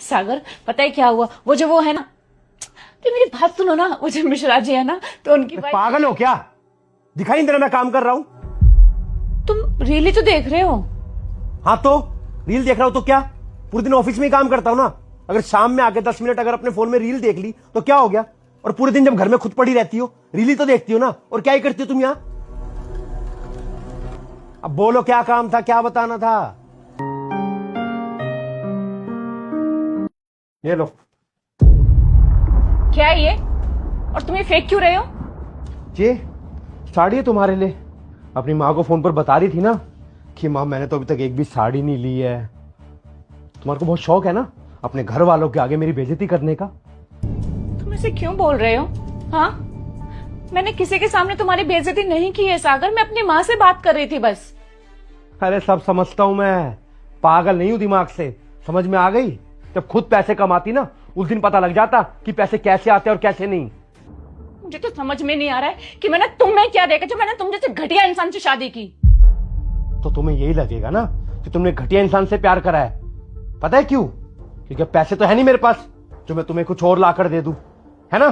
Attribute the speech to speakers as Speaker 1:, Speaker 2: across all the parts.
Speaker 1: सागर, पता है क्या हुआ? वो है ना, तो मेरी बात सुनो ना, वो जो मिश्रा जी है ना, तो उनकी
Speaker 2: पागल हो क्या? दिखाई नहीं दे रहा मैं काम कर रहा हूँ?
Speaker 1: तुम रील ही तो देख रहे हो।
Speaker 2: हाँ तो रील देख रहा हूँ तो क्या? पूरे दिन ऑफिस में ही काम करता हूँ ना। अगर शाम में आके 10 मिनट अगर अपने फोन में रील देख ली तो क्या हो गया? और पूरे दिन जब घर में खुद पड़ी रहती हो, रील ही तो देखती हो ना। और क्या ही करती हो तुम यहाँ? अब बोलो क्या काम था, क्या बताना था? ये लो।
Speaker 1: क्या है ये? और तुम ये फेंक क्यों रहे हो?
Speaker 2: ये साड़ी है तुम्हारे लिए। अपनी माँ को फोन पर बता रही थी ना कि माँ मैंने तो अभी तक एक भी साड़ी नहीं ली है। तुम्हारे को बहुत शौक है ना अपने घर वालों के आगे मेरी बेइज्जती करने का।
Speaker 1: तुम ऐसे क्यों बोल रहे हो? हाँ, मैंने किसी के सामने तुम्हारी बेइज्जती नहीं की है सागर, मैं अपनी माँ से बात कर रही थी बस।
Speaker 2: अरे सब समझता हूं मैं, पागल नहीं हूं दिमाग से। समझ में आ गई? जब खुद पैसे कमाती ना उस दिन पता लग जाता कि पैसे कैसे आते और कैसे नहीं।
Speaker 1: मुझे तो समझ में नहीं आ रहा है कि मैंने तुम्हें क्या देखा जो मैंने तुम जैसे घटिया इंसान से शादी की।
Speaker 2: तो तुम्हें यही लगेगा ना कि तुमने घटिया इंसान से प्यार करा है। पता है क्यों? क्योंकि पैसे तो है नहीं मेरे पास जो मैं तुम्हें कुछ और लाकर दे दूं, है ना?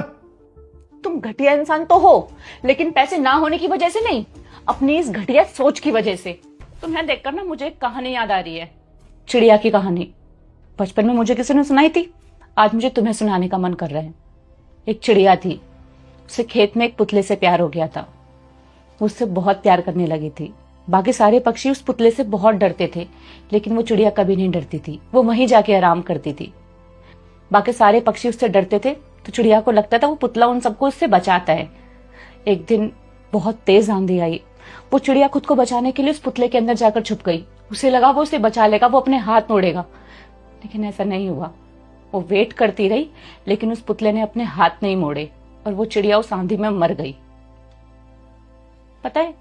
Speaker 1: तुम घटिया इंसान तो हो, लेकिन पैसे ना होने की वजह से नहीं, अपनी इस घटिया सोच की वजह से। तुम्हें देखकर ना मुझे एक कहानी याद आ रही है, चिड़िया की कहानी। बचपन में मुझे किसी ने सुनाई थी, आज मुझे तुम्हें सुनाने का मन कर रहा है। एक चिड़िया थी, उसे खेत में एक पुतले से प्यार हो गया था। वो उससे बहुत प्यार करने लगी थी। बाकी सारे पक्षी उस पुतले से बहुत डरते थे, लेकिन वो चिड़िया कभी नहीं डरती थी। वो वहीं जाके आराम करती थी। बाकी सारे पक्षी उससे डरते थे तो चिड़िया को लगता था वो पुतला उन सबको उससे बचाता है। एक दिन बहुत तेज आंधी आई। वो चिड़िया खुद को बचाने के लिए उस पुतले के अंदर जाकर छुप गई। उसे लगा वो उसे बचा लेगा, वो अपने हाथ मोड़ेगा, लेकिन ऐसा नहीं हुआ। वो वेट करती रही, लेकिन उस पुतले ने अपने हाथ नहीं मोड़े और वो चिड़िया उस आंधी में मर गई। पता है,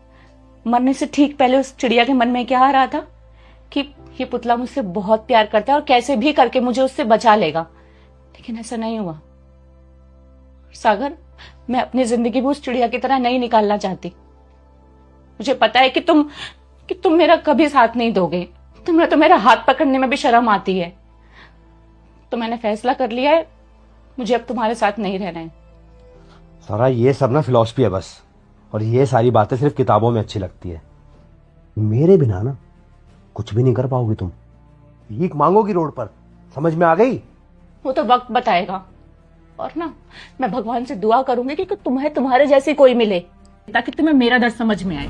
Speaker 1: मरने से ठीक पहले उस चिड़िया के मन में क्या आ रहा था कि ये पुतला मुझसे बहुत प्यार करता है और कैसे भी करके मुझे उससे बचा लेगा, लेकिन ऐसा नहीं हुआ। सागर, मैं अपनी जिंदगी भी उस चिड़िया की तरह नहीं निकालना चाहती। मुझे पता है कि तुम मेरा कभी साथ नहीं दोगे। तुम्हें तो मेरा हाथ पकड़ने में भी शर्म आती है। तो मैंने फैसला कर लिया है, मुझे अब तुम्हारे साथ नहीं रहना है।
Speaker 2: सारा ये सब ना फिलॉसफी है बस, और ये सारी बातें सिर्फ किताबों में अच्छी लगती है। मेरे बिना ना कुछ भी नहीं कर पाओगी तुम। भीख मांगोगी रोड पर। समझ में आ गई?
Speaker 1: वो तो वक्त बताएगा। और ना, मैं भगवान से दुआ करूंगी कि तुम्हें तुम्हारे जैसी कोई मिले ताकि तुम्हें मेरा दर्द समझ में आए।